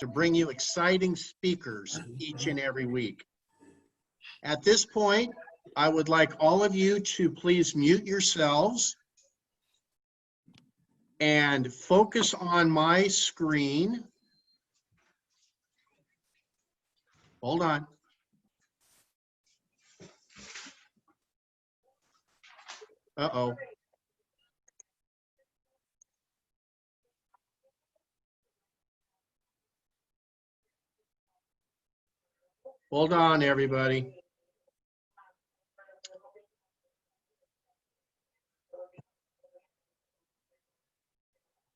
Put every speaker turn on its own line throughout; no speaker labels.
to bring you exciting speakers each and every week. At this point, I would like all of you to please mute yourselves and focus on my screen. Hold on. Uh-oh. Hold on, everybody.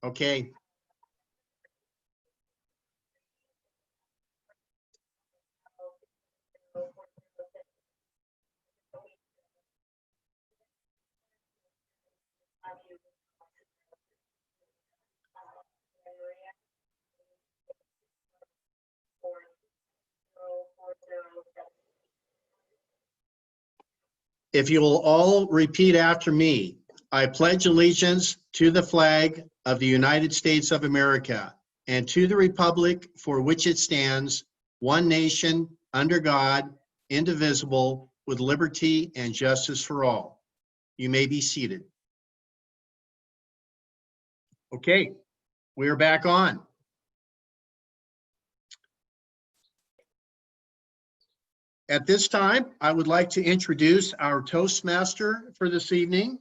Okay. If you will all repeat after me, I pledge allegiance to the flag of the United States of America and to the republic for which it stands, one nation, under God, indivisible, with liberty and justice for all. You may be seated. Okay, we're back on. At this time, I would like to introduce our Toastmaster for this evening.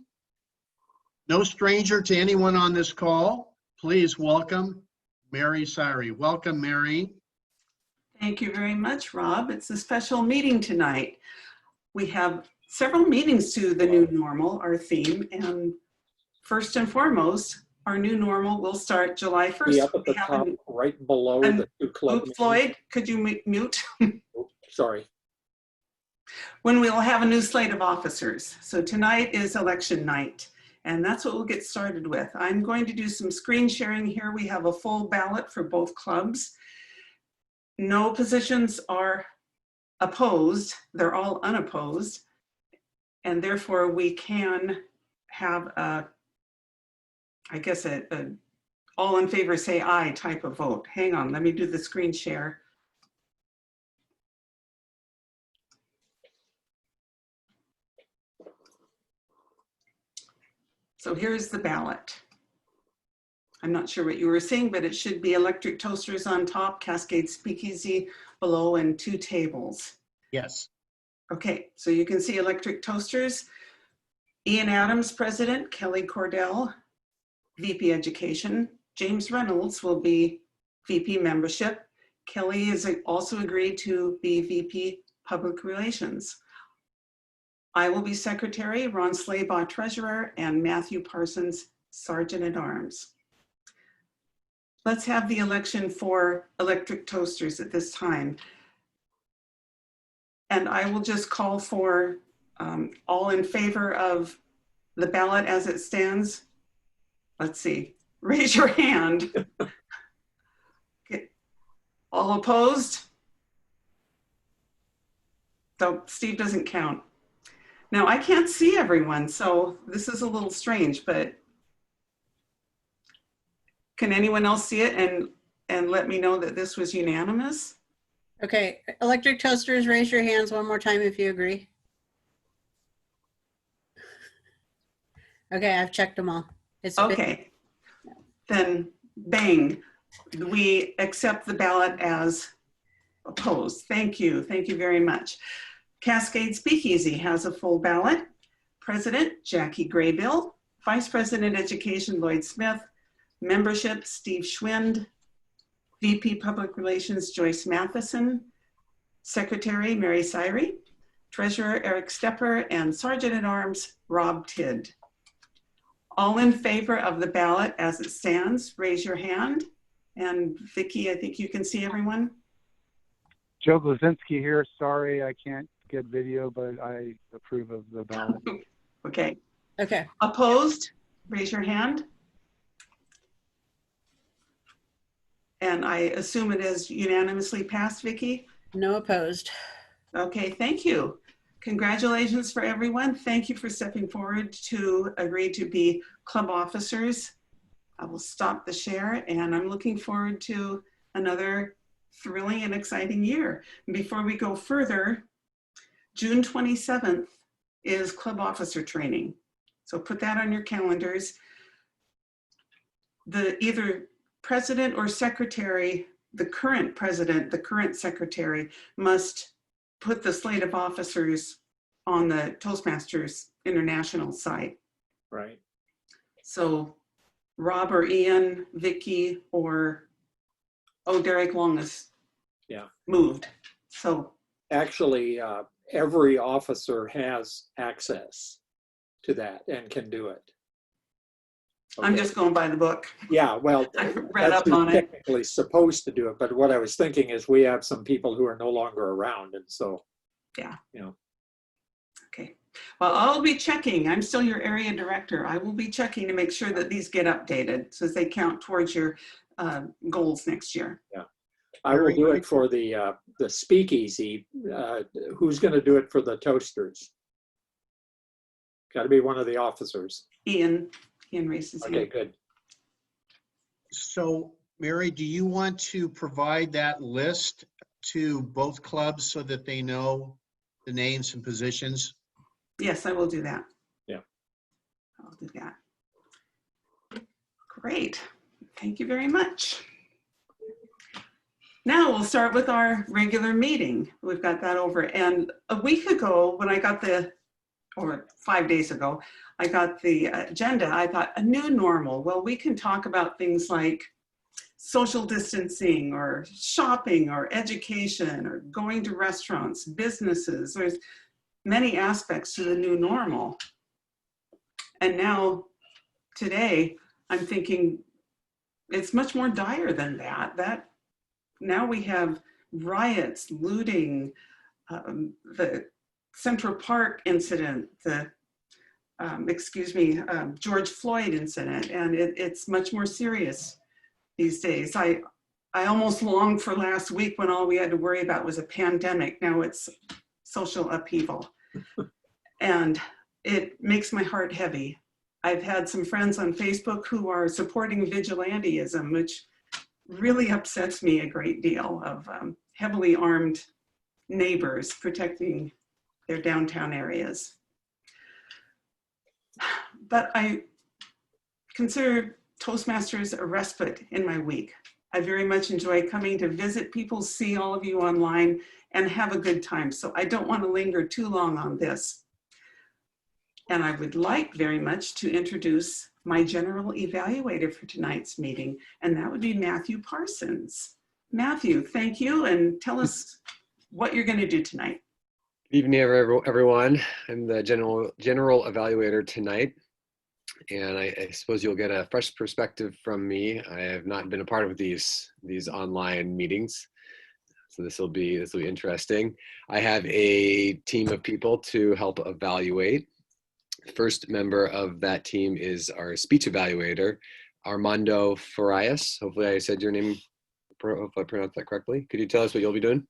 No stranger to anyone on this call, please welcome Mary Syrie. Welcome, Mary.
Thank you very much, Rob. It's a special meeting tonight. We have several meetings to the new normal, our theme, and first and foremost, our new normal will start July 1st.
Be up at the top, right below the two club meetings.
Floyd, could you mute?
Oops, sorry.
When we'll have a new slate of officers. So tonight is election night, and that's what we'll get started with. I'm going to do some screen sharing here. We have a full ballot for both clubs. No positions are opposed. They're all unopposed. And therefore we can have a, I guess, a all in favor say aye type of vote. Hang on, let me do the screen share. So here's the ballot. I'm not sure what you were seeing, but it should be electric toasters on top, Cascade Speakeasy below, and 2 tables.
Yes.
Okay, so you can see electric toasters. Ian Adams, President, Kelly Cordell, VP Education. James Reynolds will be VP Membership. Kelly has also agreed to be VP Public Relations. I will be Secretary, Ron Slaybaugh, Treasurer, and Matthew Parsons, Sergeant at Arms. Let's have the election for electric toasters at this time. And I will just call for all in favor of the ballot as it stands. Let's see, raise your hand. Okay. All opposed? So Steve doesn't count. Now I can't see everyone, so this is a little strange, but can anyone else see it and let me know that this was unanimous?
Okay, electric toasters, raise your hands one more time if you agree. Okay, I've checked them all. It's
okay. Then bang, we accept the ballot as opposed. Thank you very much. Cascade Speakeasy has a full ballot. President, Jackie Graybill. Vice President Education, Lloyd Smith. Membership, Steve Schwind. VP Public Relations, Joyce Matheson. Secretary, Mary Syrie. Treasurer, Eric Stepper. And Sergeant at Arms, Rob Tidd. All in favor of the ballot as it stands, raise your hand. And Vicki, I think you can see everyone.
Joe Blazinski here. Sorry, I can't get video, but I approve of the ballot.
Okay.
Okay.
Opposed? Raise your hand. And I assume it is unanimously passed, Vicki?
No opposed.
Okay, thank you. Congratulations for everyone. Thank you for stepping forward to agree to be club officers. I will stop the share and I'm looking forward to another thrilling and exciting year. And before we go further, June 27th is club officer training. So put that on your calendars. Either president or secretary, the current president, the current secretary must put the slate of officers on the Toastmasters International site.
Right.
So Rob or Ian, Vicky, or, oh, Derek Long is moved. So
Actually, every officer has access to that and can do it.
I'm
Okay.
just going by the book.
Yeah, well,
I read
that's
up
who's
on it.
technically supposed to do it. But what I was thinking is we have some people who are no longer around. And so,
Yeah.
you know,
Okay. Well, I'll be checking. I'm still your area director. I will be checking to make sure that these get updated so they count towards your goals next year.
I will do it for the Speakeasy. Who's going to do it for the Toasters? Got to be one of the officers.
Ian races
Okay,
here.
good.
So, Mary, do you want to provide that list to both clubs so that they know the names and positions?
Yes, I will do that.
Yeah.
I'll do that. Great. Thank you very much. Now we'll start with our regular meeting. We've got that over. And a week ago, when I got or 5 days ago, I got the agenda, I thought a new normal. Well, we can talk about things like social distancing or shopping or education or going to restaurants, businesses. There's many aspects to the new normal. And now today, I'm thinking it's much more dire than that. Now we have riots, looting, the Central Park incident, the George Floyd incident, and it's much more serious these days. I almost longed for last week when all we had to worry about was a pandemic. Now it's social upheaval. And it makes my heart heavy. I've had some friends on Facebook who are supporting vigilantism, which really upsets me a great deal, of heavily armed neighbors protecting their downtown areas. But I consider Toastmasters a respite in my week. I very much enjoy coming to visit people, see all of you online, and have a good time. So I don't want to linger too long on this. And I would like very much to introduce my general evaluator for tonight's meeting, and that would be Matthew Parsons. Matthew, thank you, and tell us what you're going to do tonight.
Good evening, everyone. I'm the general evaluator tonight, and I suppose you'll get a fresh perspective from me. I have not been a part of these online meetings, so this will be interesting. I have a team of people to help evaluate. First member of that team is our speech evaluator, Armando Farias. Hopefully I said your name, hopefully I pronounced that correctly. Could you tell us what you'll be doing?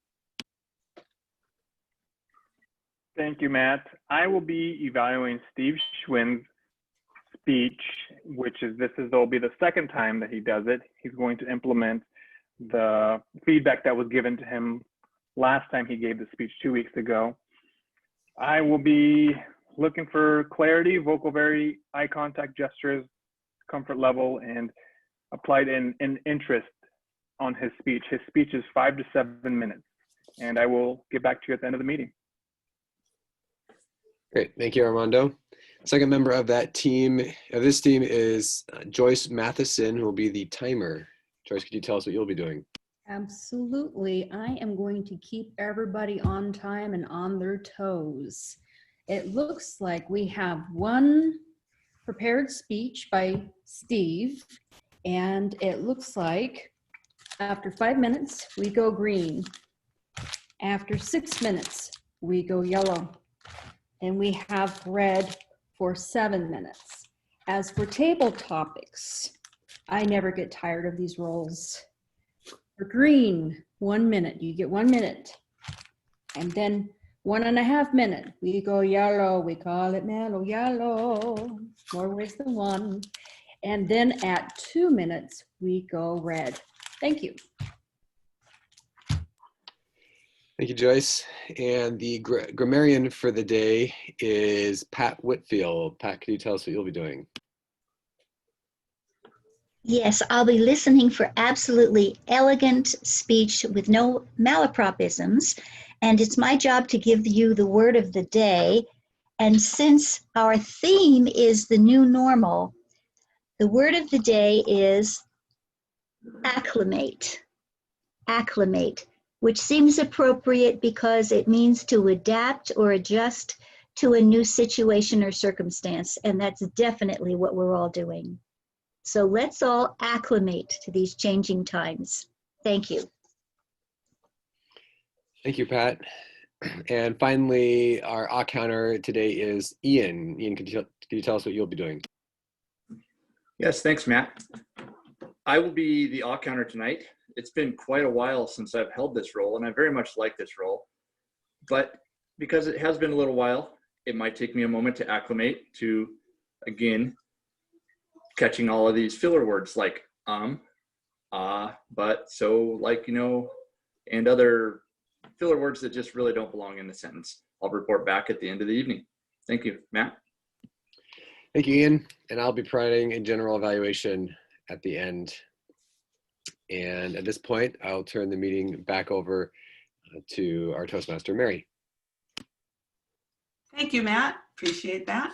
Thank you, Matt. I will be evaluating Steve Schwinn's speech, will be the second time that he does it. He's going to implement the feedback that was given to him last time he gave the speech 2 weeks ago. I will be looking for clarity, vocal variety, eye contact, gestures, comfort level, and applied in interest on his speech. His speech is 5 to 7 minutes, and I will get back to you at the end of the meeting.
Great, thank you, Armando. Second member of this team is Joyce Matheson, who will be the timer. Joyce, could you tell us what you'll be doing?
Absolutely. I am going to keep everybody on time and on their toes. It looks like we have one prepared speech by Steve, and it looks like after 5 minutes, we go green. After 6 minutes, we go yellow. And we have red for 7 minutes. As for table topics, I never get tired of these roles. For green, 1 minute, you get 1 minute. And then 1.5 minutes, we go yellow, we call it mellow yellow, more ways than one. And then at 2 minutes, we go red. Thank you.
Thank you, Joyce. And the grammarian for the day is Pat Whitfield. Pat, can you tell us what you'll be doing?
Yes, I'll be listening for absolutely elegant speech with no malapropisms. And it's my job to give you the word of the day. And since our theme is the new normal, the word of the day is acclimate. Acclimate, which seems appropriate because it means to adapt or adjust to a new situation or circumstance. And that's definitely what we're all doing. So let's all acclimate to these changing times. Thank you.
Thank you, Pat. And finally, our counter today is Ian. Ian, can you tell us what you'll be doing?
Yes, thanks, Matt. I will be the counter tonight. It's been quite a while since I've held this role, and I very much like this role. But because it has been a little while, it might take me a moment to acclimate to, again, catching all of these filler words like but, so, like, you know, and other filler words that just really don't belong in the sentence. I'll report back at the end of the evening. Thank you, Matt.
Thank you, Ian. And I'll be providing a general evaluation at the end. And at this point, I'll turn the meeting back over to our Toastmaster, Mary.
Thank you, Matt. Appreciate that.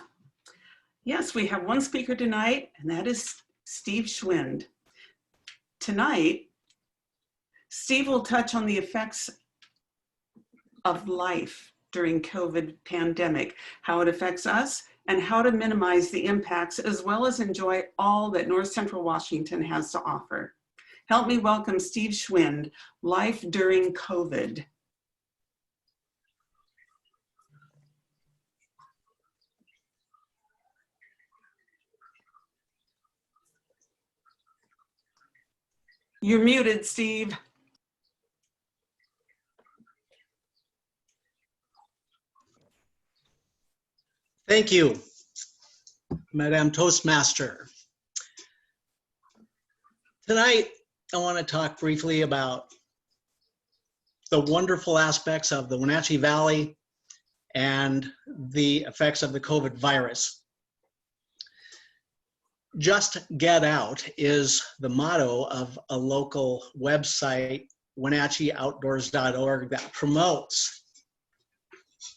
Yes, we have one speaker tonight, and that is Steve Schwind. Tonight, Steve will touch on the effects of life during COVID pandemic, how it affects us, and how to minimize the impacts, as well as enjoy all that North Central Washington has to offer. Help me welcome Steve Schwind, Life During COVID. You're muted, Steve.
Thank you, Madam Toastmaster. Tonight, I want to talk briefly about the wonderful aspects of the Wenatchee Valley and the effects of the COVID virus. Just Get Out is the motto of a local website, WenatcheeOutdoors.org, that promotes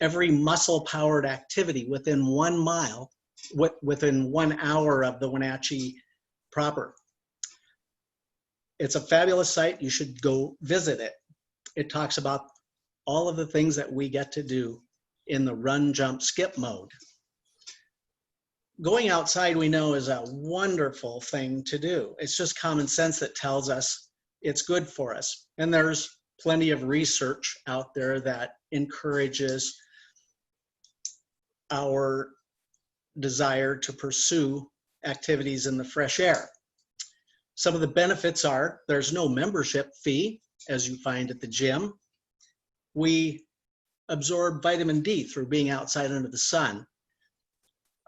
every muscle-powered activity within 1 mile, within 1 hour of the Wenatchee proper. It's a fabulous site. You should go visit it. It talks about all of the things that we get to do in the run, jump, skip mode. Going outside, we know, is a wonderful thing to do. It's just common sense that tells us it's good for us. And there's plenty of research out there that encourages our desire to pursue activities in the fresh air. Some of the benefits are there's no membership fee, as you find at the gym. We absorb vitamin D through being outside under the sun.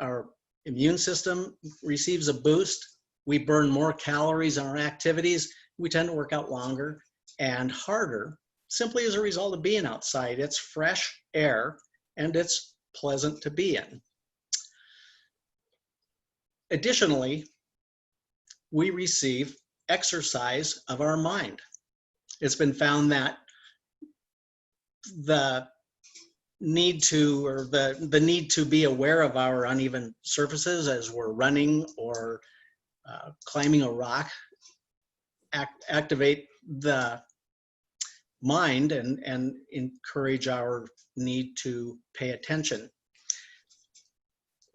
Our immune system receives a boost. We burn more calories in our activities. We tend to work out longer and harder simply as a result of being outside. It's fresh air and it's pleasant to be in. Additionally, we receive exercise of our mind. It's been found that the need to be aware of our uneven surfaces as we're running or climbing a rock activate the mind and encourage our need to pay attention.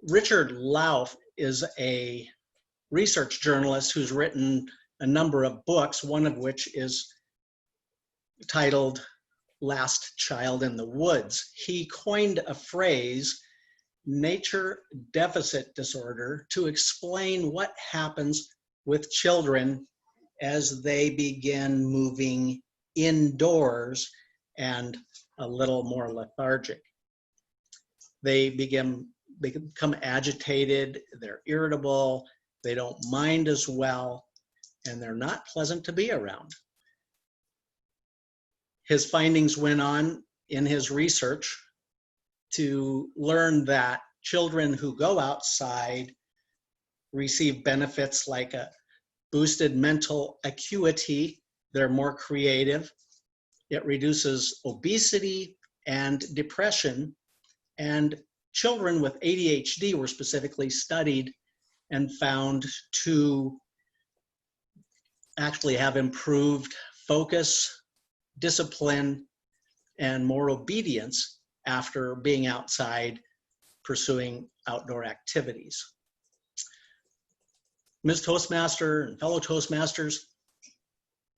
Richard Lauf is a research journalist who's written a number of books, one of which is titled Last Child in the Woods. He coined a phrase, nature deficit disorder, to explain what happens with children as they begin moving indoors and a little more lethargic. They become agitated, they're irritable, they don't mind as well, and they're not pleasant to be around. His findings went on in his research to learn that children who go outside receive benefits like a boosted mental acuity. They're more creative. It reduces obesity and depression. And children with ADHD were specifically studied and found to actually have improved focus, discipline, and more obedience after being outside pursuing outdoor activities. Ms. Toastmaster and fellow Toastmasters,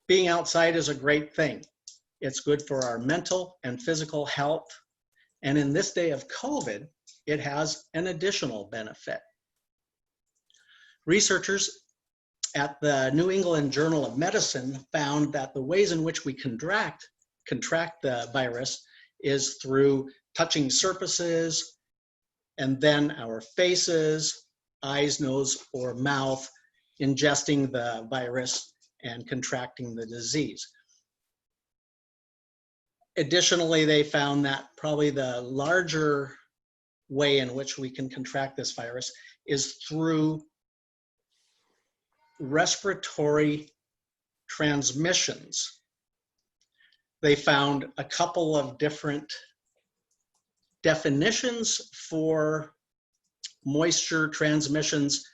being outside is a great thing. It's good for our mental and physical health. And in this day of COVID, it has an additional benefit. Researchers at the New England Journal of Medicine found that the ways in which we contract the virus is through touching surfaces, and then our faces, eyes, nose, or mouth, ingesting the virus and contracting the disease. Additionally, they found that probably the larger way in which we can contract this virus is through respiratory transmissions. They found a couple of different definitions for moisture transmissions,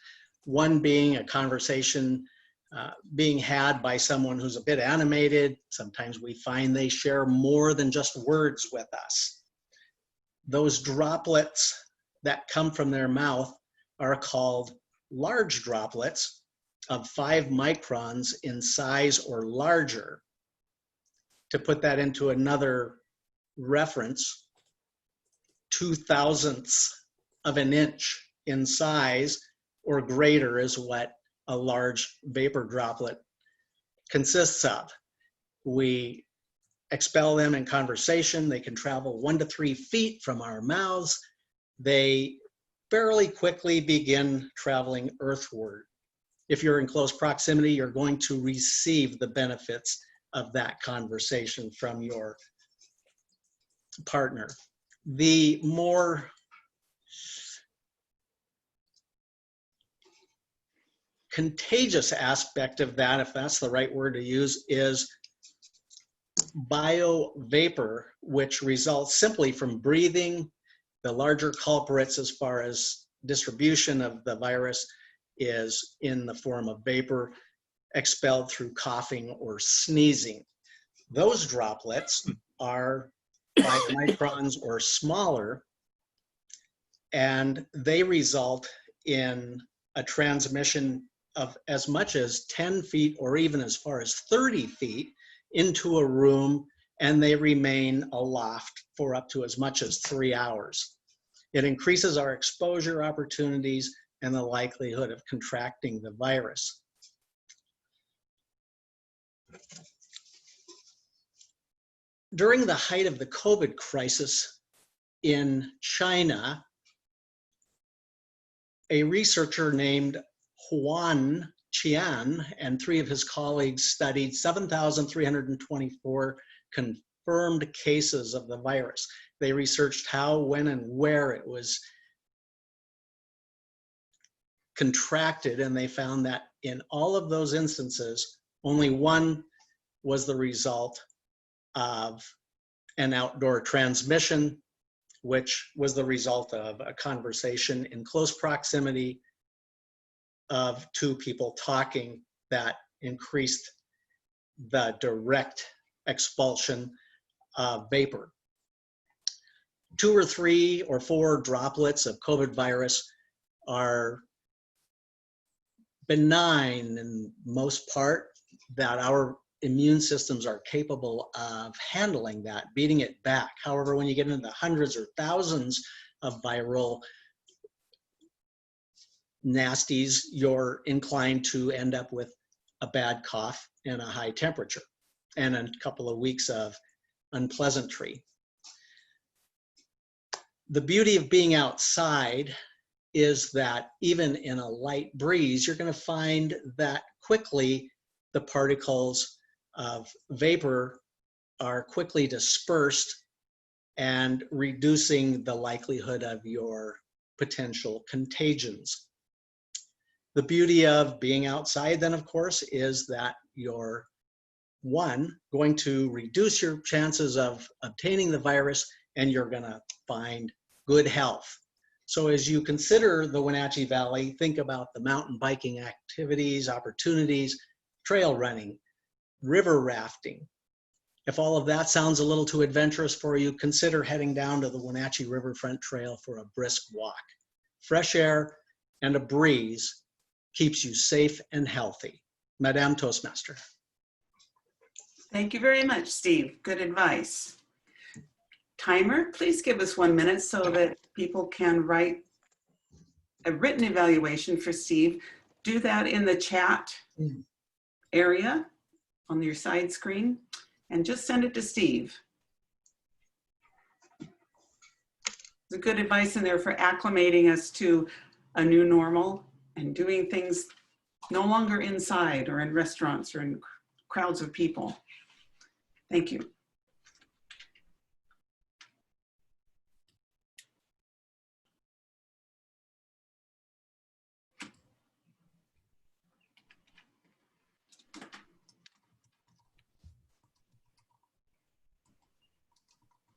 one being a conversation being had by someone who's a bit animated. Sometimes we find they share more than just words with us. Those droplets that come from their mouth are called large droplets of 5 microns in size or larger. To put that into another reference, 0.002 of an inch in size or greater is what a large vapor droplet consists of. We expel them in conversation. They can travel 1 to 3 feet from our mouths. They fairly quickly begin traveling earthward. If you're in close proximity, you're going to receive the benefits of that conversation from your partner. The more contagious aspect of that, if that's the right word to use, is biovapor, which results simply from breathing. The larger culprits as far as distribution of the virus is in the form of vapor expelled through coughing or sneezing. Those droplets are 5 microns or smaller, and they result in a transmission of as much as 10 feet or even as far as 30 feet into a room, and they remain aloft for up to as much as 3 hours. It increases our exposure opportunities and the likelihood of contracting the virus. During the height of the COVID crisis in China, a researcher named Huan Qian and 3 of his colleagues studied 7,324 confirmed cases of the virus. They researched how, when, and where it was contracted, and they found that in all of those instances, only 1 was the result of an outdoor transmission, which was the result of a conversation in close proximity of 2 people talking that increased the direct expulsion of vapor. 2 or 3 or 4 droplets of COVID virus are benign in most part, that our immune systems are capable of handling that, beating it back. However, when you get into the hundreds or thousands of viral nasties, you're inclined to end up with a bad cough and a high temperature and a couple of weeks of unpleasantry. The beauty of being outside is that even in a light breeze, you're going to find that quickly the particles of vapor
are quickly dispersed and reducing the likelihood of your potential contagions. The beauty of being outside then, of course, is that you're, one, going to reduce your chances of obtaining the virus, and you're gonna find good health. So as you consider the Wenatchee Valley, think about the mountain biking activities, opportunities, trail running, river rafting. If all of that sounds a little too adventurous for you, consider heading down to the Wenatchee Riverfront Trail for a brisk walk. Fresh air and a breeze keeps you safe and healthy. Madame Toastmaster.
Thank you very much, Steve. Good advice. Timer, please give us 1 minute so that people can write a written evaluation for Steve. Do that in the chat area on your side screen and just send it to Steve. There's good advice in there for acclimating us to a new normal and doing things no longer inside or in restaurants or in crowds of people. Thank you.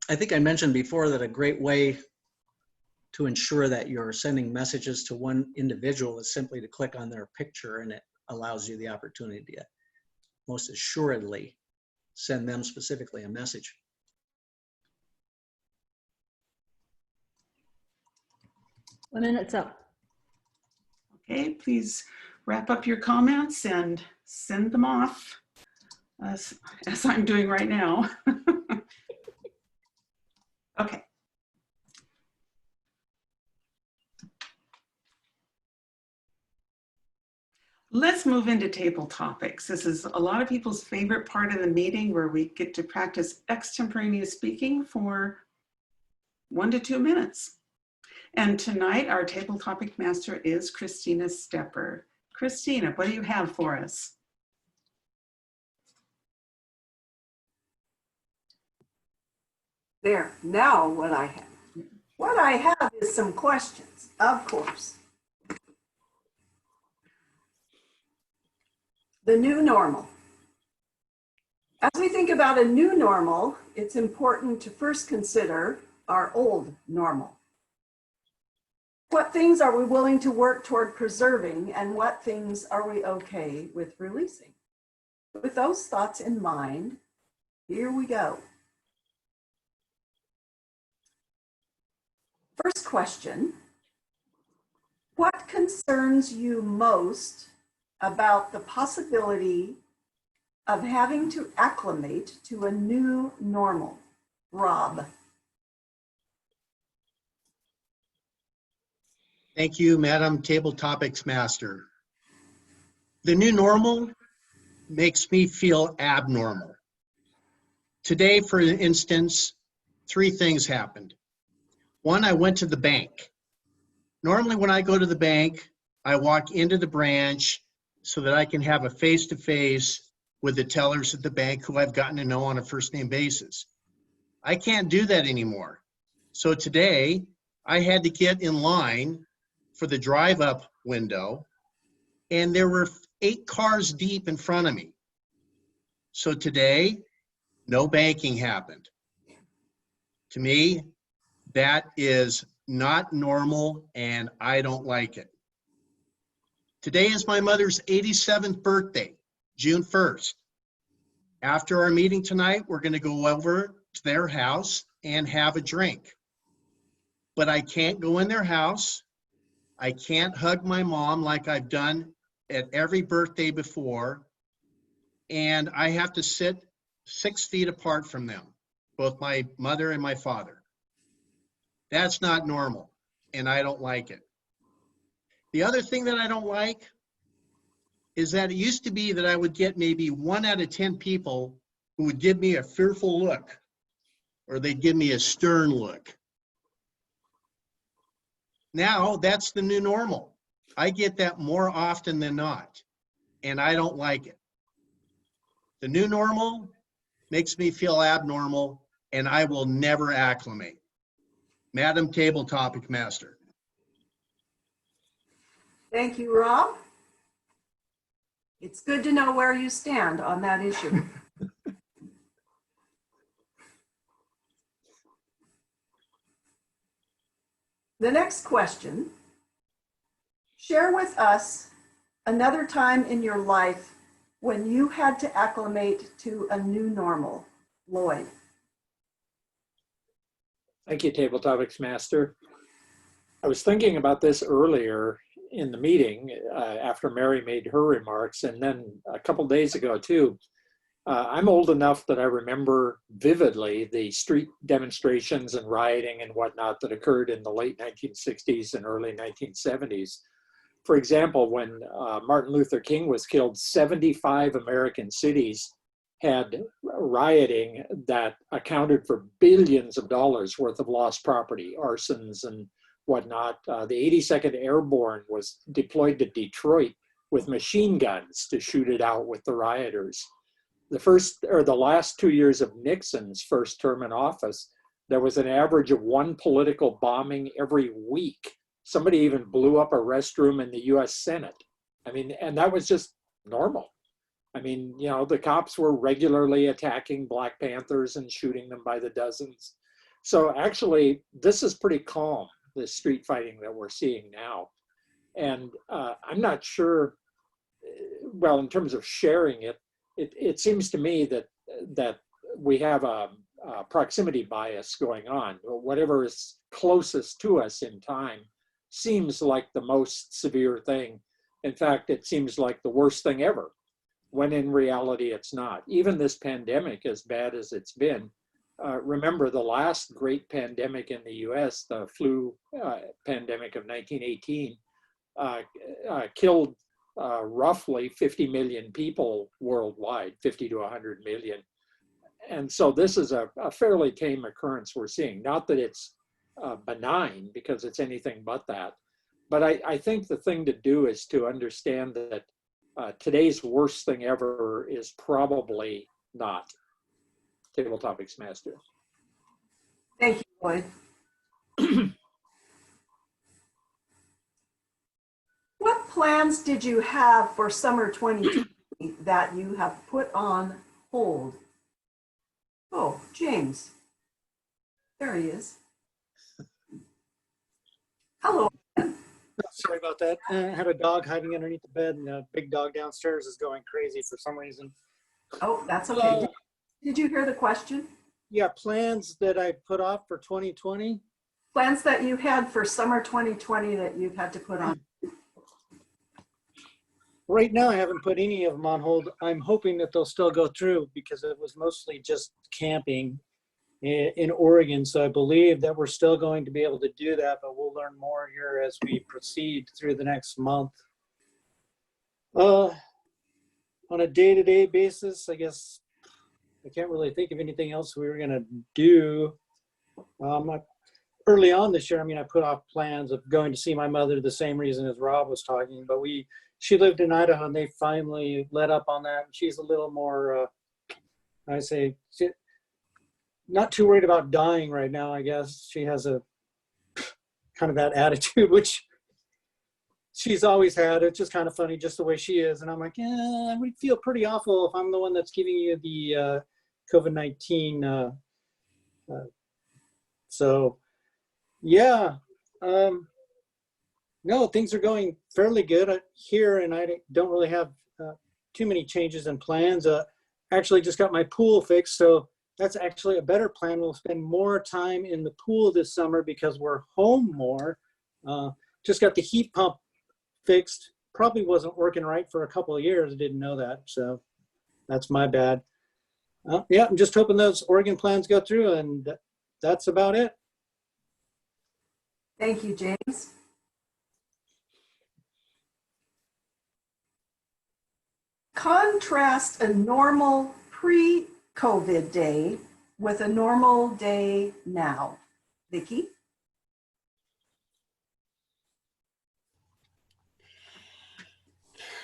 I think I mentioned before that a great way to ensure that you're sending messages to one individual is simply to click on their picture, and it allows you the opportunity to most assuredly send them specifically a message.
One minute's up.
Okay, please wrap up your comments and send them off as I'm doing right now. Okay. Let's move into table topics. This is a lot of people's favorite part of the meeting where we get to practice extemporaneous speaking for 1 to 2 minutes. And tonight our table topic master is Christina Stepper. Christina, what do you have for us?
There, now what I have. What I have is some questions, of course. The new normal. As we think about a new normal, it's important to first consider our old normal. What things are we willing to work toward preserving, and what things are we okay with releasing? With those thoughts in mind, here we go. First question, what concerns you most about the possibility of having to acclimate to a new normal? Rob.
Thank you, Madam Table Topics Master. The new normal makes me feel abnormal. Today, for instance, 3 things happened. 1, I went to the bank. Normally when I go to the bank, I walk into the branch so that I can have a face-to-face with the tellers at the bank who I've gotten to know on a first-name basis. I can't do that anymore. So today, I had to get in line for the drive-up window, and there were 8 cars deep in front of me. So today, no banking happened. To me, that is not normal, and I don't like it. Today is my mother's 87th birthday, June 1st. After our meeting tonight, we're going to go over to their house and have a drink. But I can't go in their house. I can't hug my mom like I've done at every birthday before. And I have to sit 6 feet apart from them, both my mother and my father. That's not normal, and I don't like it. The other thing that I don't like is that it used to be that I would get maybe 1 out of 10 people who would give me a fearful look, or they'd give me a stern look. Now that's the new normal. I get that more often than not, and I don't like it. The new normal makes me feel abnormal, and I will never acclimate. Madam Table Topic Master.
Thank you, Rob. It's good to know where you stand on that issue. The next question, share with us another time in your life when you had to acclimate to a new normal. Lloyd.
Thank you, Table Topics Master. I was thinking about this earlier in the meeting after Mary made her remarks, and then a couple days ago too. I'm old enough that I remember vividly the street demonstrations and rioting and whatnot that occurred in the late 1960s and early 1970s. For example, when Martin Luther King was killed, 75 American cities had rioting that accounted for billions of dollars worth of lost property, arsons and whatnot. The 82nd Airborne was deployed to Detroit with machine guns to shoot it out with the rioters. The last 2 years of Nixon's first term in office, there was an average of one political bombing every week. Somebody even blew up a restroom in the US Senate. I mean, and that was just normal. I mean, you know, the cops were regularly attacking Black Panthers and shooting them by the dozens. So actually, this is pretty calm, the street fighting that we're seeing now. And I'm not sure, well, in terms of sharing it, it seems to me that we have a proximity bias going on. Whatever is closest to us in time seems like the most severe thing. In fact, it seems like the worst thing ever, when in reality it's not. Even this pandemic, as bad as it's been, remember the last great pandemic in the US, the flu pandemic of 1918, killed roughly 50 million people worldwide, 50 to 100 million. And so this is a fairly tame occurrence we're seeing. Not that it's benign, because it's anything but that. But I think the thing to do is to understand that today's worst thing ever is probably not. Table Topics Master.
Thank you, Lloyd. What plans did you have for summer 2020 that you have put on hold? Oh, James. There he is. Hello.
Sorry about that. I had a dog hiding underneath the bed, and a big dog downstairs is going crazy for some reason.
Oh, that's okay. Did you hear the question?
Yeah, plans that I put off for 2020.
Plans that you had for summer 2020 that you've had to put on.
Right now, I haven't put any of them on hold. I'm hoping that they'll still go through, because it was mostly just camping in Oregon. So I believe that we're still going to be able to do that, but we'll learn more here as we proceed through the next month. On a day-to-day basis, I guess I can't really think of anything else we were going to do. Early on this year, I mean, I put off plans of going to see my mother, the same reason as Rob was talking, but she lived in Idaho, and they finally let up on that. She's a little more, not too worried about dying right now, I guess. She has a kind of that attitude, which she's always had. It's just kind of funny, just the way she is. And I'm like, I would feel pretty awful if I'm the one that's giving you the COVID-19. So, yeah. No, things are going fairly good here, and I don't really have too many changes in plans. Actually just got my pool fixed, so that's actually a better plan. We'll spend more time in the pool this summer because we're home more. Just got the heat pump fixed. Probably wasn't working right for a couple of years. I didn't know that, so that's my bad. Yeah, I'm just hoping those Oregon plans go through, and that's about it.
Thank you, James. Contrast a normal pre-COVID day with a normal day now. Vicki?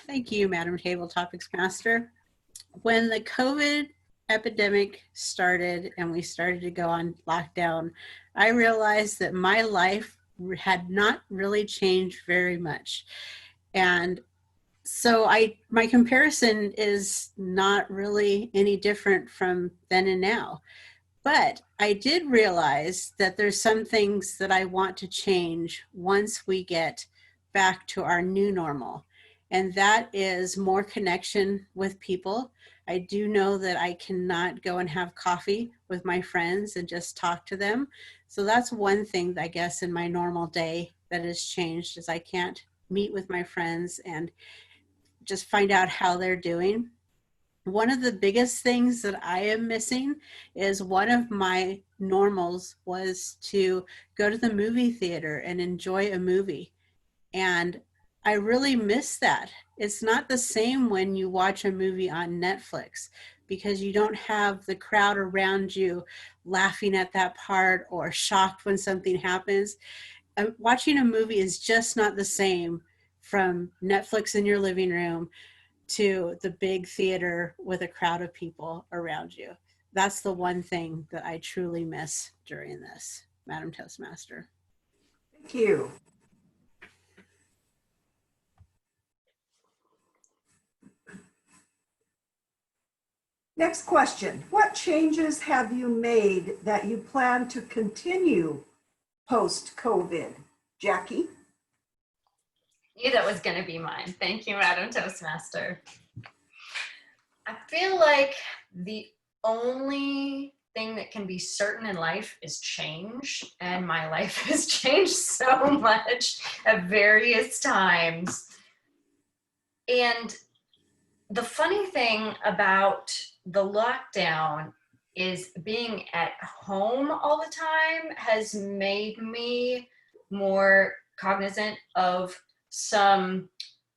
Thank you, Madam Table Topics Master. When the COVID epidemic started and we started to go on lockdown, I realized that my life had not really changed very much. And so my comparison is not really any different from then and now. But I did realize that there's some things that I want to change once we get back to our new normal. And that is more connection with people. I do know that I cannot go and have coffee with my friends and just talk to them. So that's one thing, I guess, in my normal day that has changed is I can't meet with my friends and just find out how they're doing. One of the biggest things that I am missing is one of my normals was to go to the movie theater and enjoy a movie. And I really miss that. It's not the same when you watch a movie on Netflix because you don't have the crowd around you laughing at that part or shocked when something happens. Watching a movie is just not the same from Netflix in your living room to the big theater with a crowd of people around you. That's the one thing that I truly miss during this, Madam Toastmaster.
Thank you. Next question. What changes have you made that you plan to continue post-COVID? Jackie?
Knew that was going to be mine. Thank you, Madam Toastmaster. I feel like the only thing that can be certain in life is change, and my life has changed so much at various times. And the funny thing about the lockdown is being at home all the time has made me more cognizant of some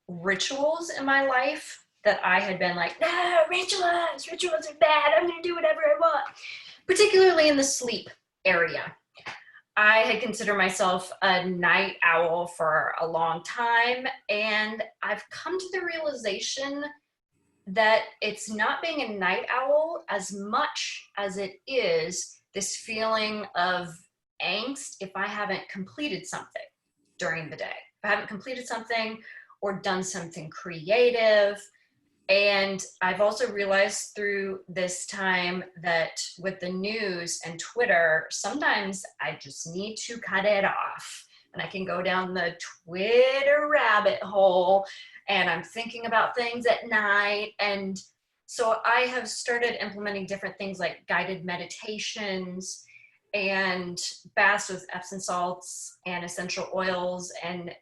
rituals in my life that I had been like, no, rituals are bad. I'm going to do whatever I want, particularly in the sleep area. I had considered myself a night owl for a long time, and I've come to the realization that it's not being a night owl as much as it is this feeling of angst if I haven't completed something during the day. If I haven't completed something or done something creative. And I've also realized through this time that with the news and Twitter, sometimes I just need to cut it off. And I can go down the Twitter rabbit hole and I'm thinking about things at night. And so I have started implementing different things like guided meditations and baths with Epsom salts and essential oils and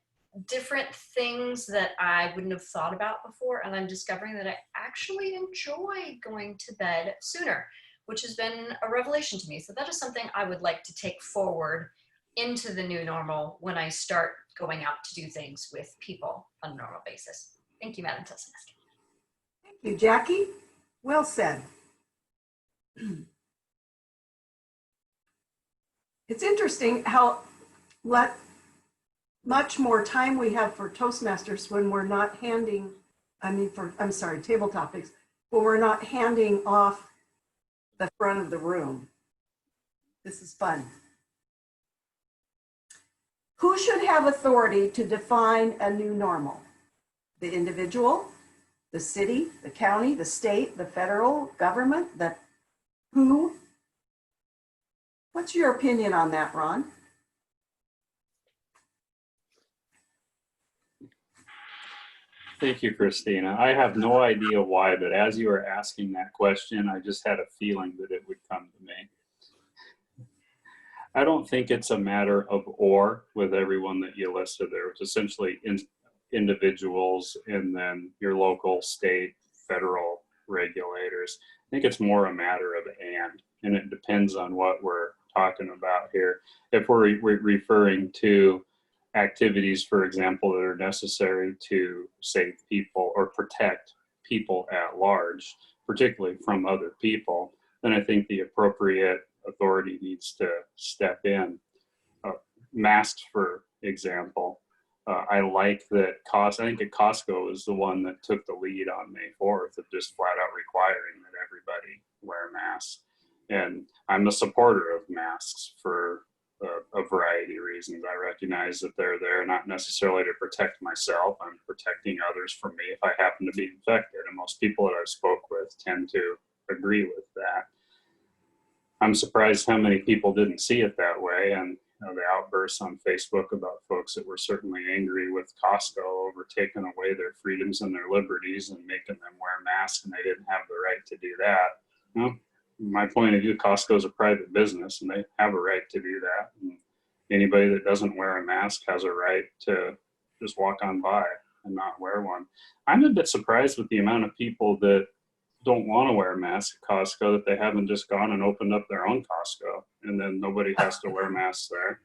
different things that I wouldn't have thought about before. And I'm discovering that I actually enjoy going to bed sooner, which has been a revelation to me. So that is something I would like to take forward into the new normal when I start going out to do things with people on a normal basis. Thank you, Madam Toastmaster.
Thank you, Jackie. Well said. It's interesting how much more time we have for Toastmasters when we're not handing, table topics, but we're not handing off the front of the room. This is fun. Who should have authority to define a new normal? The individual, the city, the county, the state, the federal government, who? What's your opinion on that, Ron?
Thank you, Christina. I have no idea why, but as you were asking that question, I just had a feeling that it would come to me. I don't think it's a matter of or with everyone that you listed there. It's essentially individuals and then your local, state, federal regulators. I think it's more a matter of and it depends on what we're talking about here. If we're referring to activities, for example, that are necessary to save people or protect people at large, particularly from other people, then I think the appropriate authority needs to step in. Masks, for example, I like that I think Costco is the one that took the lead on May 4th of just flat out requiring that everybody wear masks. And I'm a supporter of masks for a variety of reasons. I recognize that they're there not necessarily to protect myself. I'm protecting others from me if I happen to be infected. And most people that I've spoke with tend to agree with that. I'm surprised how many people didn't see it that way. And the outbursts on Facebook about folks that were certainly angry with Costco over taking away their freedoms and their liberties and making them wear masks, and they didn't have the right to do that. Well, my point of view, Costco is a private business and they have a right to do that. And anybody that doesn't wear a mask has a right to just walk on by and not wear one. I'm a bit surprised with the amount of people that don't want to wear a mask at Costco that they haven't just gone and opened up their own Costco and then nobody has to wear masks there.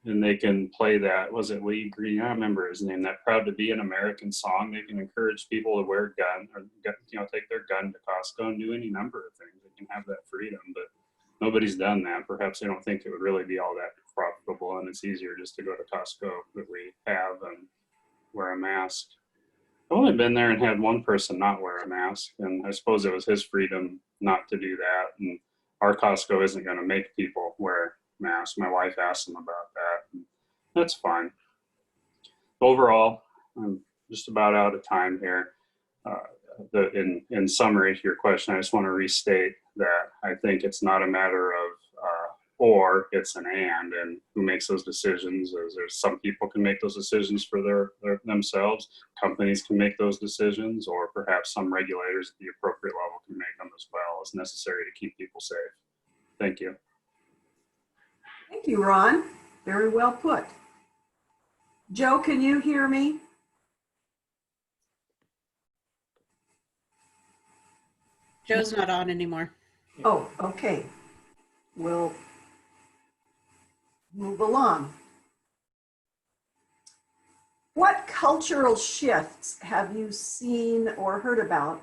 And they can play that, was it Lee Green? I don't remember his name, that Proud to Be an American song. They can encourage people to wear a gun or, take their gun to Costco and do any number of things. They can have that freedom, but nobody's done that. Perhaps they don't think it would really be all that profitable and it's easier just to go to Costco that we have and wear a mask. I've only been there and had one person not wear a mask, and I suppose it was his freedom not to do that. And our Costco isn't going to make people wear masks. My wife asked them about that. And that's fine. Overall, I'm just about out of time here. In summary to your question, I just want to restate that I think it's not a matter of or, it's an and who makes those decisions. There's some people can make those decisions for themselves. Companies can make those decisions, or perhaps some regulators at the appropriate level can make them as well as necessary to keep people safe. Thank you.
Thank you, Ron. Very well put. Joe, can you hear me?
Joe's not on anymore.
Oh, okay. We'll move along. What cultural shifts have you seen or heard about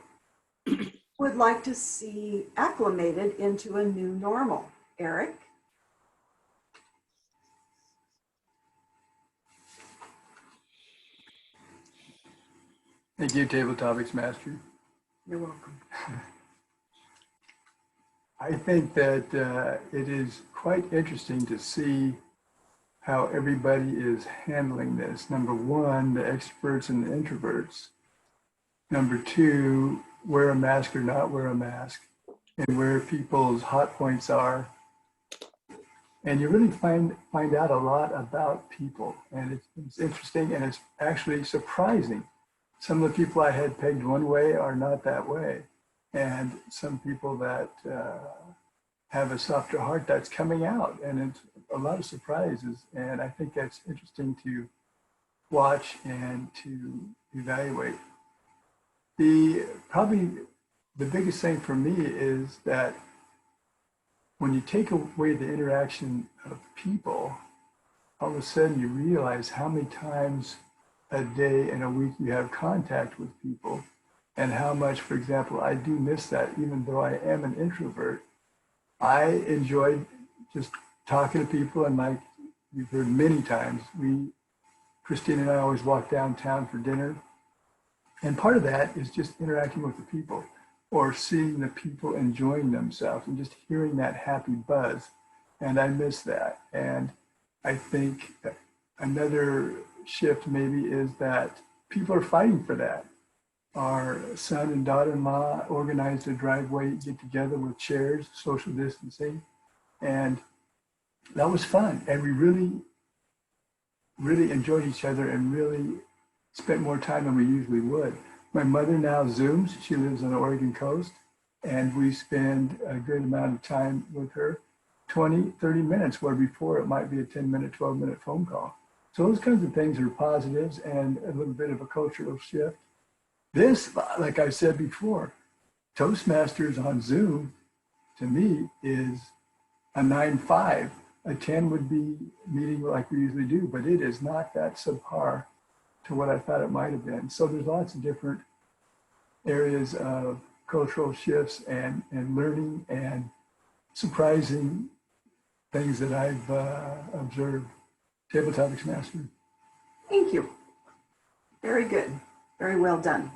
would like to see acclimated into a new normal? Eric?
Thank you, Table Topics Master.
You're welcome.
I think that it is quite interesting to see how everybody is handling this. Number one, the experts and the introverts. Number two, wear a mask or not wear a mask, and where people's hot points are. And you really find out a lot about people, and it's interesting and it's actually surprising. Some of the people I had pegged one way are not that way. And some people that have a softer heart, that's coming out, and it's a lot of surprises. And I think that's interesting to watch and to evaluate. Probably the biggest thing for me is that when you take away the interaction of people, all of a sudden you realize how many times a day and a week you have contact with people, and how much, for example, I do miss that. Even though I am an introvert, I enjoyed just talking to people, and like you've heard many times, Christine and I always walk downtown for dinner, and part of that is just interacting with the people or seeing the people enjoying themselves and just hearing that happy buzz, and I miss that. And I think another shift maybe is that people are fighting for that. Our son and daughter-in-law organized a driveway get together with chairs, social distancing, and that was fun. And we really, really enjoyed each other and really spent more time than we usually would. My mother now Zooms. She lives on the Oregon coast, and we spend a good amount of time with her, 20, 30 minutes, where before it might be a 10-minute, 12-minute phone call. So those kinds of things are positives and a little bit of a cultural shift. This, like I said before, Toastmasters on Zoom, to me, is a 9-5. A 10 would be meeting like we usually do, but it is not that subpar to what I thought it might have been. So there's lots of different areas of cultural shifts and learning and surprising things that I've observed. Table Topics Master.
Thank you. Very good. Very well done.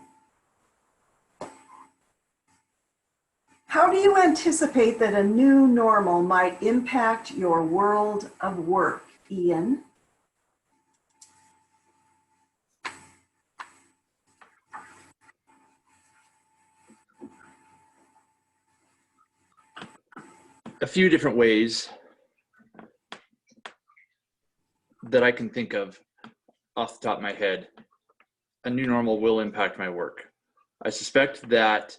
How do you anticipate that a new normal might impact your world of work, Ian?
A few different ways that I can think of off the top of my head. A new normal will impact my work. I suspect that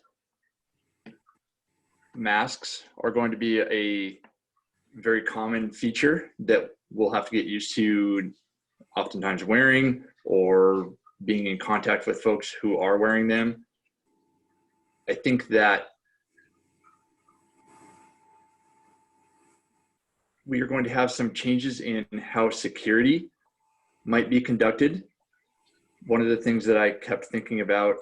masks are going to be a very common feature that we'll have to get used to oftentimes wearing or being in contact with folks who are wearing them. I think that we are going to have some changes in how security might be conducted. One of the things that I kept thinking about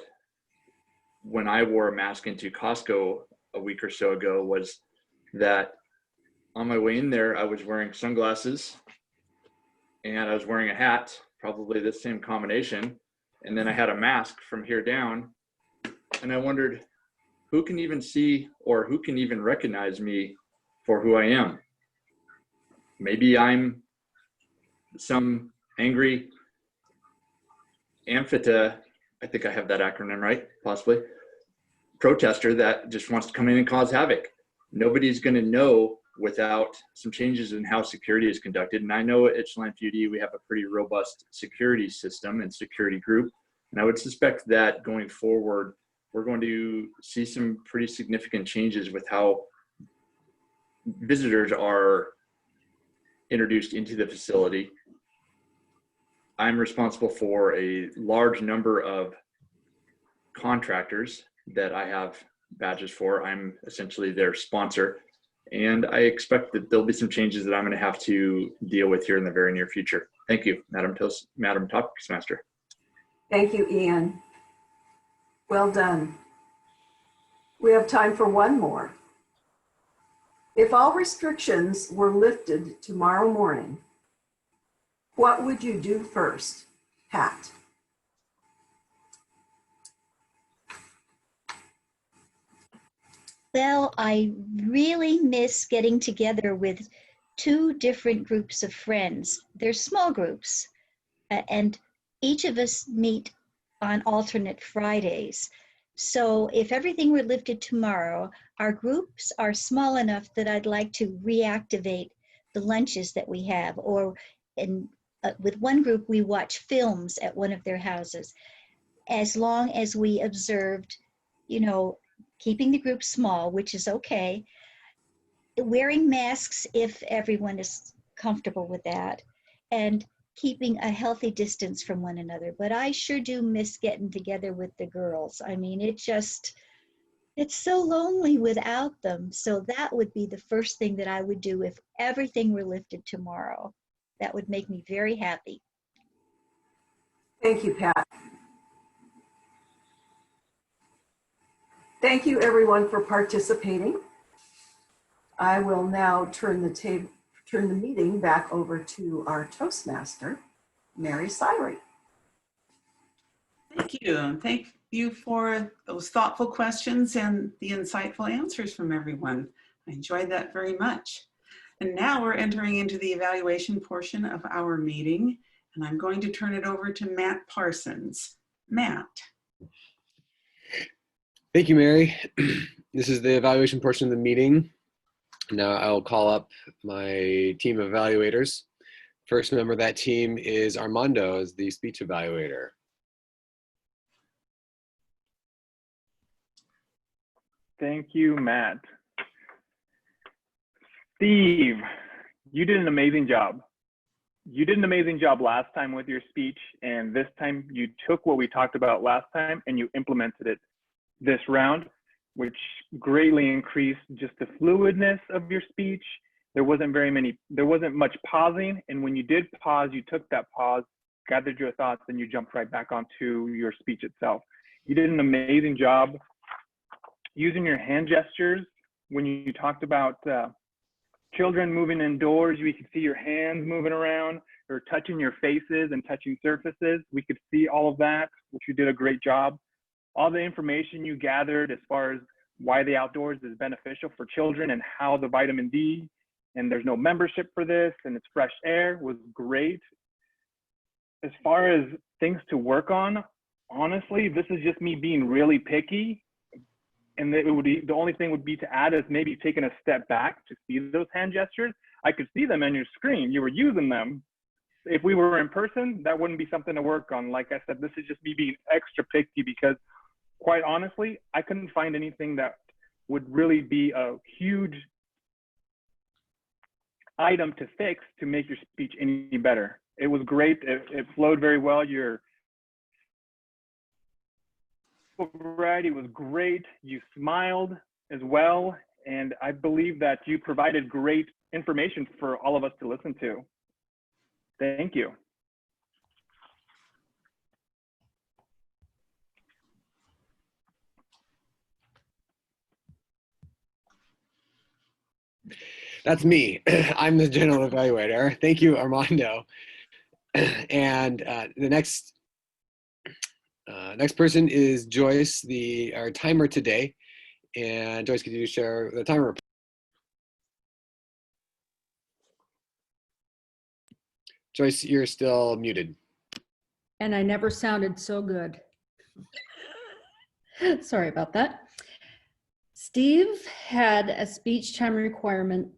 when I wore a mask into Costco a week or so ago was that on my way in there, I was wearing sunglasses and I was wearing a hat, probably the same combination. And then I had a mask from here down. And I wondered who can even see or who can even recognize me for who I am. Maybe I'm some angry amphita, I think I have that acronym right, possibly, protester that just wants to come in and cause havoc. Nobody's going to know without some changes in how security is conducted. And I know at Chelan PUD we have a pretty robust security system and security group. And I would suspect that going forward, we're going to see some pretty significant changes with how visitors are introduced into the facility. I'm responsible for a large number of contractors that I have badges for. I'm essentially their sponsor. And I expect that there'll be some changes that I'm going to have to deal with here in the very near future. Thank you, Madam Topics Master.
Thank you, Ian. Well done. We have time for one more. If all restrictions were lifted tomorrow morning, what would you do first, Pat?
Well, I really miss getting together with two different groups of friends. They're small groups, and each of us meet on alternate Fridays. So if everything were lifted tomorrow, our groups are small enough that I'd like to reactivate the lunches that we have. Or with one group, we watch films at one of their houses. As long as we observed, keeping the group small, which is okay, wearing masks if everyone is comfortable with that, and keeping a healthy distance from one another. But I sure do miss getting together with the girls. I mean, it's so lonely without them. So that would be the first thing that I would do if everything were lifted tomorrow. That would make me very happy.
Thank you, Pat. Thank you, everyone, for participating. I will now turn the meeting back over to our Toastmaster, Mary Syrie.
Thank you. Thank you for those thoughtful questions and the insightful answers from everyone. I enjoyed that very much. And now we're entering into the evaluation portion of our meeting, and I'm going to turn it over to Matt Parsons. Matt.
Thank you, Mary. This is the evaluation portion of the meeting. Now I'll call up my team of evaluators. First member of that team is Armando as the speech evaluator.
Thank you, Matt. Steve, you did an amazing job. You did an amazing job last time with your speech, and this time you took what we talked about last time and you implemented it this round, which greatly increased just the fluidness of your speech. There wasn't much pausing, and when you did pause, you took that pause, gathered your thoughts, and you jumped right back onto your speech itself. You did an amazing job using your hand gestures. When you talked about children moving indoors, we could see your hands moving around or touching your faces and touching surfaces. We could see all of that, which you did a great job. All the information you gathered as far as why the outdoors is beneficial for children and how the vitamin D, and there's no membership for this, and it's fresh air, was great. As far as things to work on, honestly, this is just me being really picky. And it would be, the only thing would be to add is maybe taking a step back to see those hand gestures. I could see them on your screen. You were using them. If we were in person, that wouldn't be something to work on. Like I said, this is just me being extra picky because quite honestly, I couldn't find anything that would really be a huge item to fix to make your speech any better. It was great. It flowed very well. Your variety was great. You smiled as well. And I believe that you provided great information for all of us to listen to. Thank you.
That's me. I'm the general evaluator. Thank you, Armando. And the next person is Joyce, our timer today. And Joyce, could you share the timer? Joyce, you're still muted.
And I never sounded so good. Sorry about that. Steve had a speech time requirement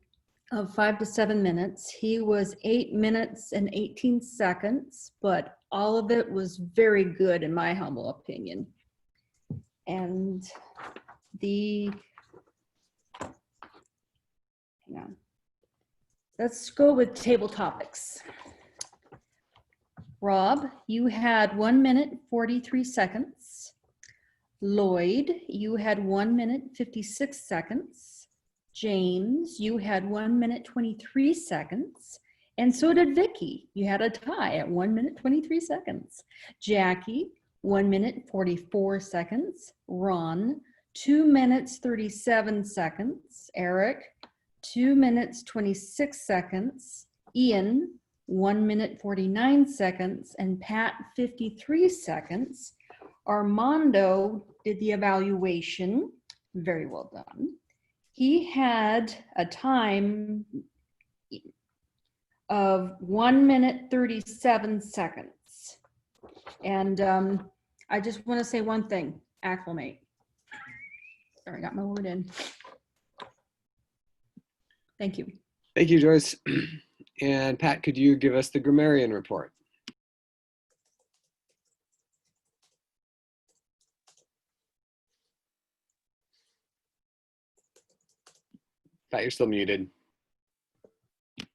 of 5 to 7 minutes. He was 8 minutes and 18 seconds, but all of it was very good in my humble opinion. And hang on. Let's go with table topics. Rob, you had 1 minute, 43 seconds. Lloyd, you had 1 minute, 56 seconds. James, you had 1 minute, 23 seconds. And so did Vicky. You had a tie at 1 minute, 23 seconds. Jackie, 1 minute, 44 seconds. Ron, 2 minutes, 37 seconds. Eric, 2 minutes, 26 seconds. Ian, 1 minute, 49 seconds. And Pat, 53 seconds. Armando did the evaluation. Very well done. He had a time of 1 minute, 37 seconds. And I just want to say one thing, acclimate. Sorry, I got my word in. Thank you.
Thank you, Joyce. And Pat, could you give us the grammarian report? Pat, you're still muted.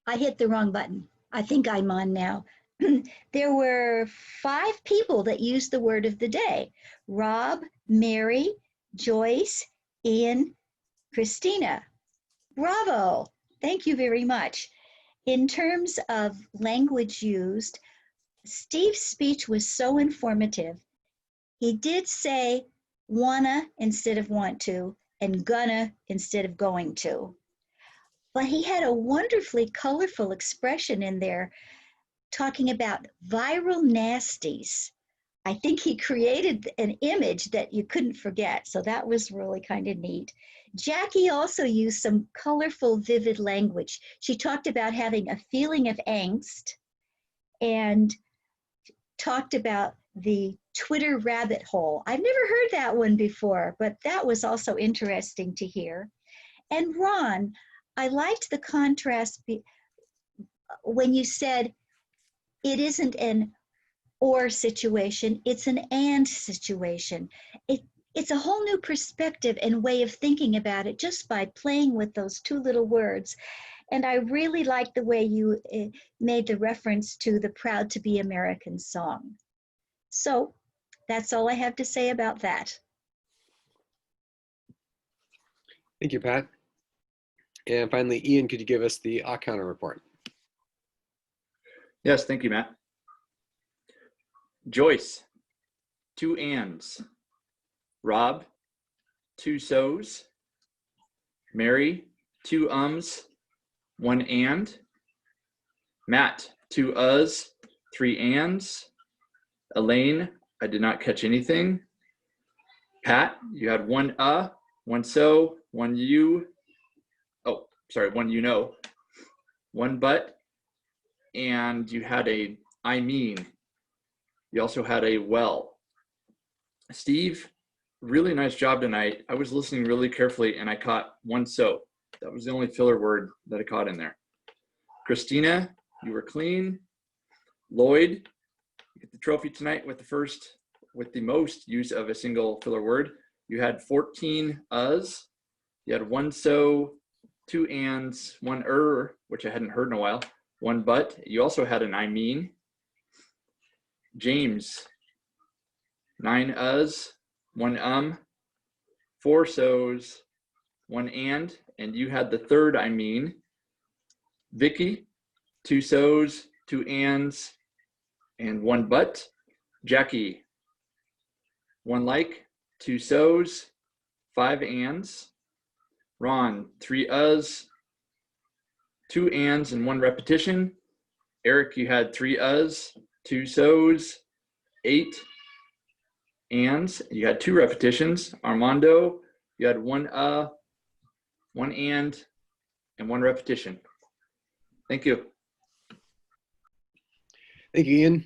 I hit the wrong button. I think I'm on now. There were 5 people that used the word of the day. Rob, Mary, Joyce, Ian, Christina. Bravo. Thank you very much. In terms of language used, Steve's speech was so informative. He did say wanna instead of want to and gonna instead of going to. But he had a wonderfully colorful expression in there talking about viral nasties. I think he created an image that you couldn't forget. So that was really kind of neat. Jackie also used some colorful, vivid language. She talked about having a feeling of angst and talked about the Twitter rabbit hole. I've never heard that one before, but that was also interesting to hear. And Ron, I liked the contrast when you said it isn't an or situation, it's an and situation. It's a whole new perspective and way of thinking about it just by playing with those 2 little words. And I really liked the way you made the reference to the Proud to Be American song. So that's all I have to say about that.
Thank you, Pat. And finally, Ian, could you give us the counter report?
Yes, thank you, Matt. Joyce, 2 ands. Rob, 2 so's. Mary, 2 ums, 1 and. Matt, 2 uhs, 3 ands. Elaine, I did not catch anything. Pat, you had 1 one so, one you, oh, sorry, one you know, one but, and you had a I mean. You also had a well. Steve, really nice job tonight. I was listening really carefully and I caught one so. That was the only filler word that I caught in there. Christina, you were clean. Lloyd, you get the trophy tonight with the most use of a single filler word. You had 14 us. You had one so, two ands, one which I hadn't heard in a while, one but. You also had an I mean. James, 9 us, one four so's, one and you had the third I mean. Vicky, 2 so's, 2 ands, and one but. Jackie, 1 like, 2 so's, 5 ands. Ron, 3 us, 2 ands, and 1 repetition. Eric, you had 3 us, 2 so's, 8 ands. You had 2 repetitions. Armando, you had 1 1 and 1 repetition. Thank you.
Thank you, Ian.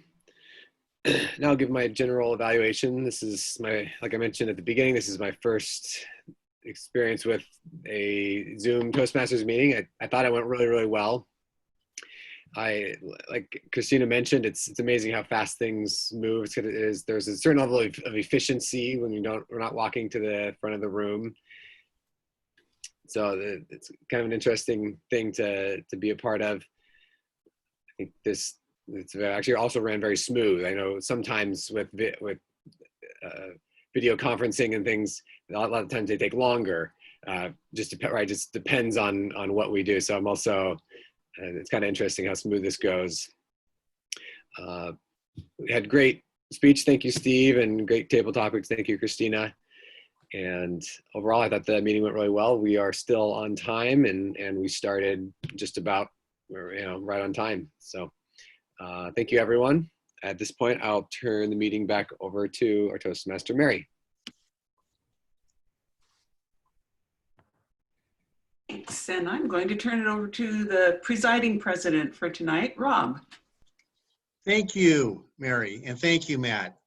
Now I'll give my general evaluation. This is like I mentioned at the beginning, this is my first experience with a Zoom Toastmasters meeting. I thought it went really, really well. Like Christina mentioned, it's amazing how fast things move. There's a certain level of efficiency when we're not walking to the front of the room. So it's kind of an interesting thing to be a part of. I think it's actually also ran very smooth. I know sometimes with video conferencing and things, a lot of times they take longer. Just depends on what we do. So I'm also, it's kind of interesting how smooth this goes. We had great speech. Thank you, Steve, and great table topics. Thank you, Christina. And overall, I thought the meeting went really well. We are still on time, and we started just about right on time. So thank you, everyone. At this point, I'll turn the meeting back over to our Toastmaster, Mary.
Thanks, and I'm going to turn it over to the presiding president for tonight, Rob.
Thank you, Mary, and thank you, Matt.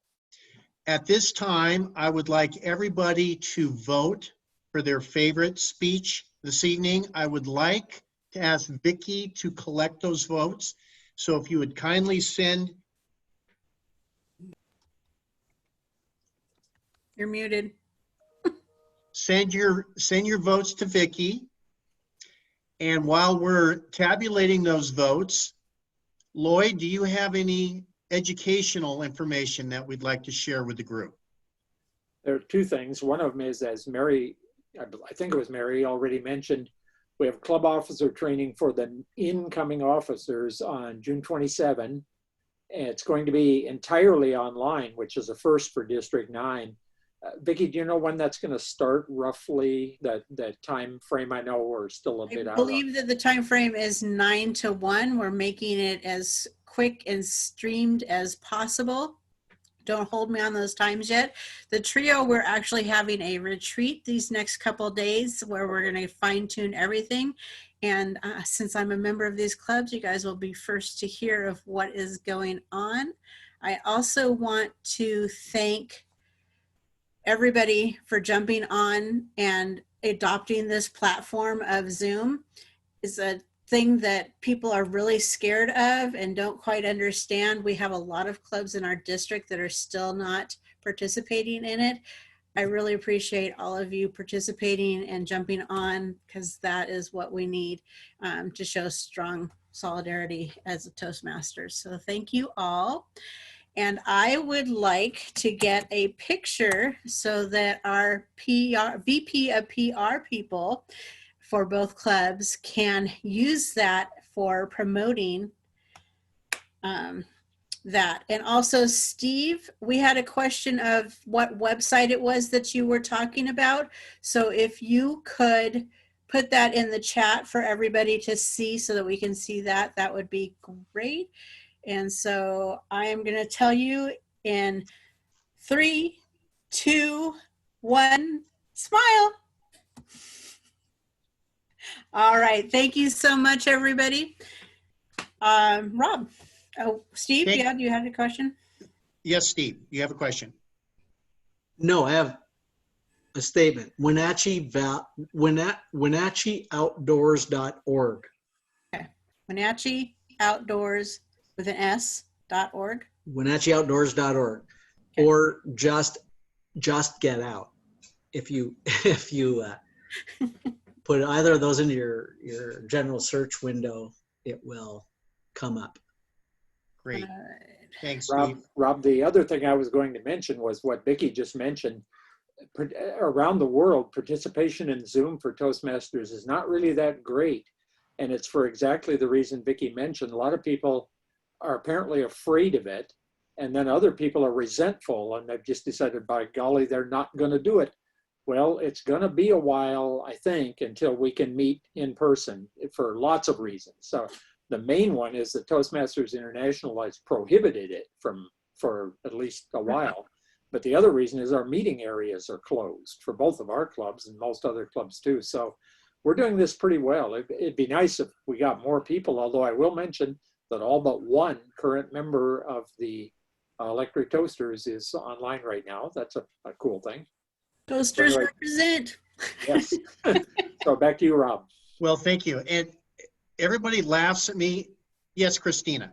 At this time, I would like everybody to vote for their favorite speech this evening. I would like to ask Vicky to collect those votes. So if you would kindly send.
You're muted.
Send your votes to Vicky. And while we're tabulating those votes, Lloyd, do you have any educational information that we'd like to share with the group?
There are 2 things. One of them is, as Mary, I think it was Mary already mentioned, we have club officer training for the incoming officers on June 27. It's going to be entirely online, which is a first for District 9. Vicki, do you know when that's going to start roughly, that time frame? I know we're still a bit out.
I believe that the time frame is 9 to 1. We're making it as quick and streamed as possible. Don't hold me on those times yet. The trio, we're actually having a retreat these next couple of days where we're going to fine tune everything. And since I'm a member of these clubs, you guys will be first to hear of what is going on. I also want to thank everybody for jumping on and adopting this platform of Zoom. It's a thing that people are really scared of and don't quite understand. We have a lot of clubs in our district that are still not participating in it. I really appreciate all of you participating and jumping on, because that is what we need to show strong solidarity as a Toastmasters. So thank you all. And I would like to get a picture so that our VP of PR people for both clubs can use that for promoting that. And also, Steve, we had a question of what website it was that you were talking about. So if you could put that in the chat for everybody to see so that we can see that, that would be great. And so I am going to tell you in 3, 2, 1, smile. All right. Thank you so much, everybody. Rob. Oh, Steve,
Thank-
yeah, you had a question?
Yes, Steve, you have a question.
No, I have a statement. WenatcheeOutdoors.org.
Okay. Wenatchee Outdoors with an S.org.
WenatcheeOutdoors.org.
Okay.
Or just get out. If you put either of those into your general search window, it will come up.
Great. Thanks,
Rob,
Steve.
Rob, the other thing I was going to mention was what Vicki just mentioned. Around the world, participation in Zoom for Toastmasters is not really that great. And it's for exactly the reason Vicki mentioned. A lot of people are apparently afraid of it. And then other people are resentful and they've just decided, by golly, they're not going to do it. Well, it's going to be a while, I think, until we can meet in person for lots of reasons. So the main one is that Toastmasters International has prohibited it for at least a while. But the other reason is our meeting areas are closed for both of our clubs and most other clubs too. So we're doing this pretty well. It'd be nice if we got more people, although I will mention that all but one current member of the Electric Toasters is online right now. That's a cool thing.
Toasters
Anyway.
represent.
Yes. So back to you, Rob.
Well, thank you. And everybody laughs at me. Yes, Christina.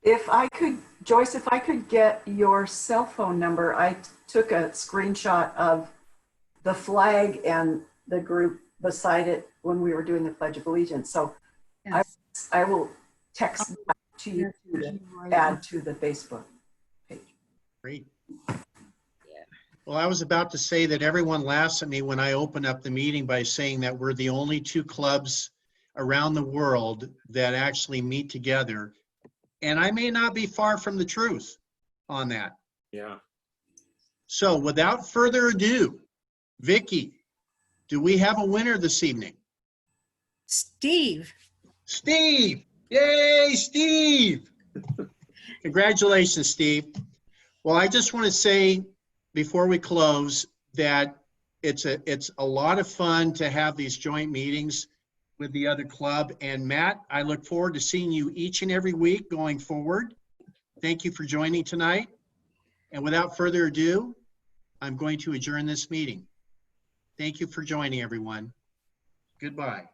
If I could, Joyce, if I could get your cell phone number, I took a screenshot of the flag and the group beside it when we were doing the Pledge of Allegiance. So
Yes.
I will text that to you to add to the Facebook page.
Great. Well, I was about to say that everyone laughs at me when I open up the meeting by saying that we're the only two clubs around the world that actually meet together. And I may not be far from the truth on that.
Yeah.
So without further ado, Vicki, do we have a winner this evening?
Steve.
Steve! Yay, Steve! Congratulations, Steve. Well, I just want to say before we close that it's a lot of fun to have these joint meetings with the other club. And Matt, I look forward to seeing you each and every week going forward. Thank you for joining tonight. And without further ado, I'm going to adjourn this meeting. Thank you for joining, everyone. Goodbye.